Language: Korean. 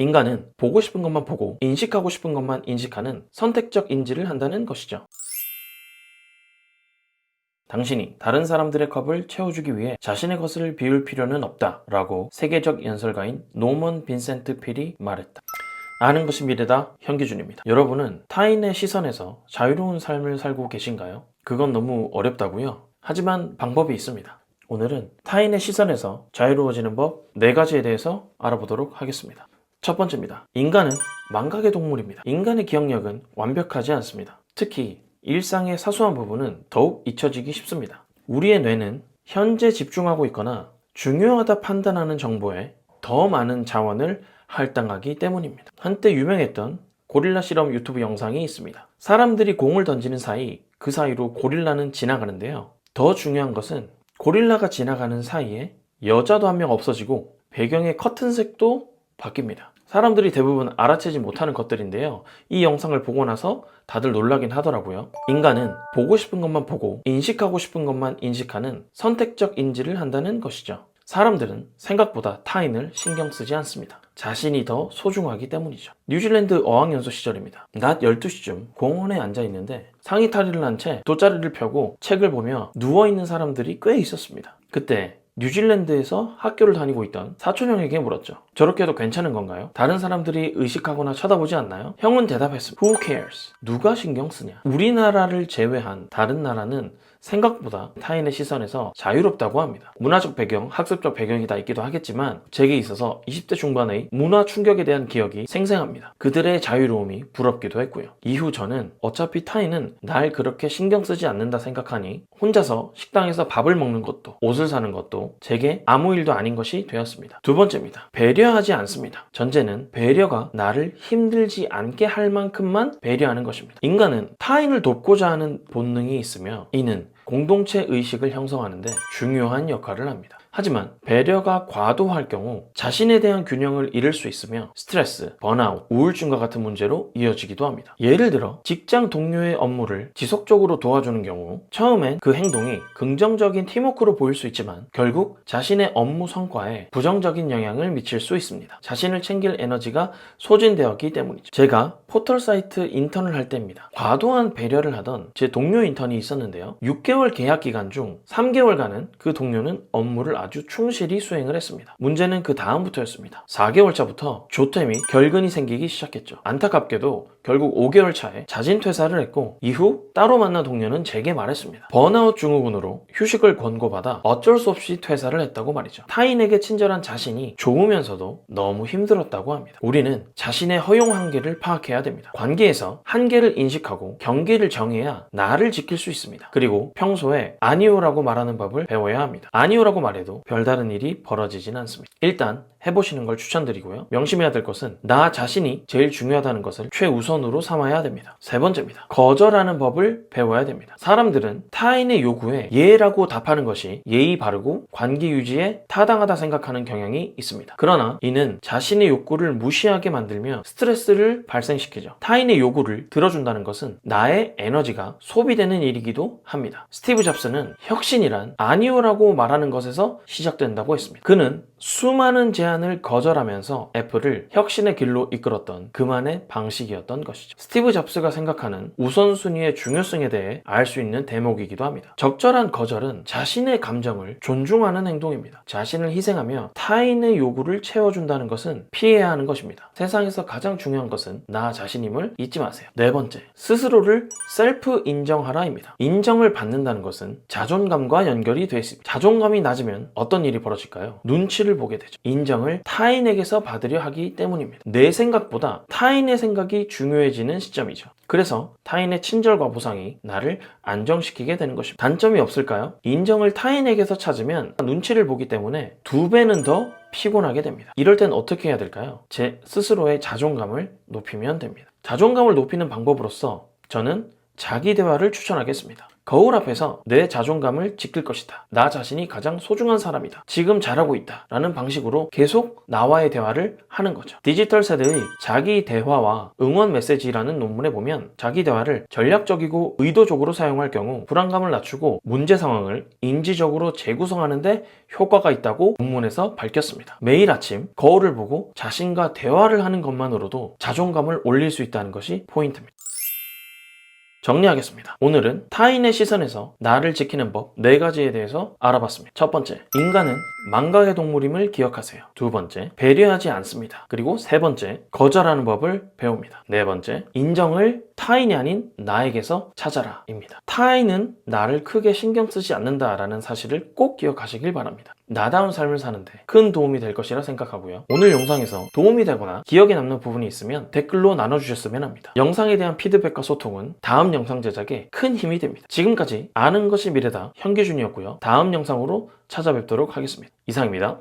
인간은 보고 싶은 것만 보고 인식하고 싶은 것만 인식하는 선택적 인지를 한다는 것이죠. 당신이 다른 사람들의 컵을 채워주기 위해 자신의 것을 비울 필요는 없다 라고 세계적 연설가인 노먼 빈센트 필이 말했다. 아는 것이 미래다. 현기준입니다. 여러분은 타인의 시선에서 자유로운 삶을 살고 계신가요? 그건 너무 어렵다고요? 하지만 방법이 있습니다. 오늘은 타인의 시선에서 자유로워지는 법 4가지에 대해서 알아보도록 하겠습니다. 첫 번째입니다. 인간은 망각의 동물입니다. 인간의 기억력은 완벽하지 않습니다. 특히 일상의 사소한 부분은 더욱 잊혀지기 쉽습니다. 우리의 뇌는 현재 집중하고 있거나 중요하다 판단하는 정보에 더 많은 자원을 할당하기 때문입니다. 한때 유명했던 고릴라 실험 유튜브 영상이 있습니다. 사람들이 공을 던지는 사이 그 사이로 고릴라는 지나가는데요. 더 중요한 것은 고릴라가 지나가는 사이에 여자도 한 명 없어지고 배경의 커튼색도 바뀝니다. 사람들이 대부분 알아채지 못하는 것들인데요. 이 영상을 보고 나서 다들 놀라긴 하더라고요. 인간은 보고 싶은 것만 보고 인식하고 싶은 것만 인식하는 선택적 인지를 한다는 것이죠. 사람들은 생각보다 타인을 신경 쓰지 않습니다. 자신이 더 소중하기 때문이죠. 뉴질랜드 어학연수 시절입니다. 낮 12시쯤 공원에 앉아 있는데 상의 탈의를 한 채 돗자리를 펴고 책을 보며 누워있는 사람들이 꽤 있었습니다. 그때 뉴질랜드에서 학교를 다니고 있던 사촌 형에게 물었죠. 저렇게 해도 괜찮은 건가요? 다른 사람들이 의식하거나 쳐다보지 않나요? 형은 대답했습니다. Who cares? 누가 신경 쓰냐? 우리나라를 제외한 다른 나라는 생각보다 타인의 시선에서 자유롭다고 합니다. 문화적 배경, 학습적 배경이 다 있기도 하겠지만 제게 있어서 20대 중반의 문화 충격에 대한 기억이 생생합니다. 그들의 자유로움이 부럽기도 했고요. 이후 저는 어차피 타인은 날 그렇게 신경 쓰지 않는다 생각하니 혼자서 식당에서 밥을 먹는 것도 옷을 사는 것도 제게 아무 일도 아닌 것이 되었습니다. 두 번째입니다. 배려하지 않습니다. 전제는 배려가 나를 힘들지 않게 할 만큼만 배려하는 것입니다. 인간은 타인을 돕고자 하는 본능이 있으며 이는 공동체 의식을 형성하는데 중요한 역할을 합니다. 하지만 배려가 과도할 경우 자신에 대한 균형을 잃을 수 있으며 스트레스, 번아웃, 우울증과 같은 문제로 이어지기도 합니다. 예를 들어 직장 동료의 업무를 지속적으로 도와주는 경우 처음엔 그 행동이 긍정적인 팀워크로 보일 수 있지만 결국 자신의 업무 성과에 부정적인 영향을 미칠 수 있습니다. 자신을 챙길 에너지가 소진되었기 때문이죠. 제가 포털 사이트 인턴을 할 때입니다. 과도한 배려를 하던 제 동료 인턴이 있었는데요. 6개월 계약 기간 중 3개월간은 그 동료는 업무를 아주 충실히 수행을 했습니다. 문제는 그 다음부터였습니다. 4개월 차부터 조템이 결근이 생기기 시작했죠. 안타깝게도 결국 5개월 차에 자진 퇴사를 했고 이후 따로 만난 동료는 제게 말했습니다. 번아웃 증후군으로 휴식을 권고받아 어쩔 수 없이 퇴사를 했다고 말이죠. 타인에게 친절한 자신이 좋으면서도 너무 힘들었다고 합니다. 우리는 자신의 허용 한계를 파악해야 됩니다. 관계에서 한계를 인식하고 경계를 정해야 나를 지킬 수 있습니다. 그리고 평소에 아니오라고 말하는 법을 배워야 합니다. 아니오라고 말해도 별다른 일이 벌어지진 않습니다. 일단 해보시는 걸 추천드리고요. 명심해야 될 것은 나 자신이 제일 중요하다는 것을 최우선으로 삼아야 됩니다. 세 번째입니다. 거절하는 법을 배워야 됩니다. 사람들은 타인의 요구에 예라고 답하는 것이 예의 바르고 관계 유지에 타당하다 생각하는 경향이 있습니다. 그러나 이는 자신의 욕구를 무시하게 만들며 스트레스를 발생시키죠. 타인의 요구를 들어준다는 것은 나의 에너지가 소비되는 일이기도 합니다. 스티브 잡스는 혁신이란 아니오라고 말하는 것에서 시작된다고 했습니다. 그는 수많은 제안을 거절하면서 애플을 혁신의 길로 이끌었던 그만의 방식이었던 것이죠. 스티브 잡스가 생각하는 우선순위의 중요성에 대해 알 수 있는 대목이기도 합니다. 적절한 거절은 자신의 감정을 존중하는 행동입니다. 자신을 희생하며 타인의 요구를 채워준다는 것은 피해야 하는 것입니다. 세상에서 가장 중요한 것은 나 자신임을 잊지 마세요. 네 번째, 스스로를 셀프 인정하라입니다. 인정을 받는다는 것은 자존감과 연결이 되어 있습니다. 자존감이 낮으면 어떤 일이 벌어질까요? 눈치를 보게 되죠. 인정을 타인에게서 받으려 하기 때문입니다. 내 생각보다 타인의 생각이 중요해지는 시점이죠. 그래서 타인의 친절과 보상이 나를 안정시키게 되는 것입니다. 단점이 없을까요? 인정을 타인에게서 찾으면 눈치를 보기 때문에 2배는 더 피곤하게 됩니다. 이럴 땐 어떻게 해야 될까요? 제 스스로의 자존감을 높이면 됩니다. 자존감을 높이는 방법으로서 저는 자기 대화를 추천하겠습니다. 거울 앞에서 내 자존감을 지킬 것이다. 나 자신이 가장 소중한 사람이다. 지금 잘하고 있다. 라는 방식으로 계속 나와의 대화를 하는 거죠. 디지털 세대의 자기 대화와 응원 메시지라는 논문에 보면 자기 대화를 전략적이고 의도적으로 사용할 경우 불안감을 낮추고 문제 상황을 인지적으로 재구성하는데 효과가 있다고 논문에서 밝혔습니다. 매일 아침 거울을 보고 자신과 대화를 하는 것만으로도 자존감을 올릴 수 있다는 것이 포인트입니다. 정리하겠습니다. 오늘은 타인의 시선에서 나를 지키는 법 4가지에 대해서 알아봤습니다. 첫 번째, 인간은 망각의 동물임을 기억하세요. 두 번째, 배려하지 않습니다. 그리고 세 번째, 거절하는 법을 배웁니다. 네 번째, 인정을 타인이 아닌 나에게서 찾아라 입니다. 타인은 나를 크게 신경 쓰지 않는다라는 사실을 꼭 기억하시길 바랍니다. 나다운 삶을 사는데 큰 도움이 될 것이라 생각하고요. 오늘 영상에서 도움이 되거나 기억에 남는 부분이 있으면 댓글로 나눠주셨으면 합니다. 영상에 대한 피드백과 소통은 다음 영상 제작에 큰 힘이 됩니다. 지금까지 아는 것이 미래다 현기준이었고요. 다음 영상으로 찾아뵙도록 하겠습니다. 이상입니다.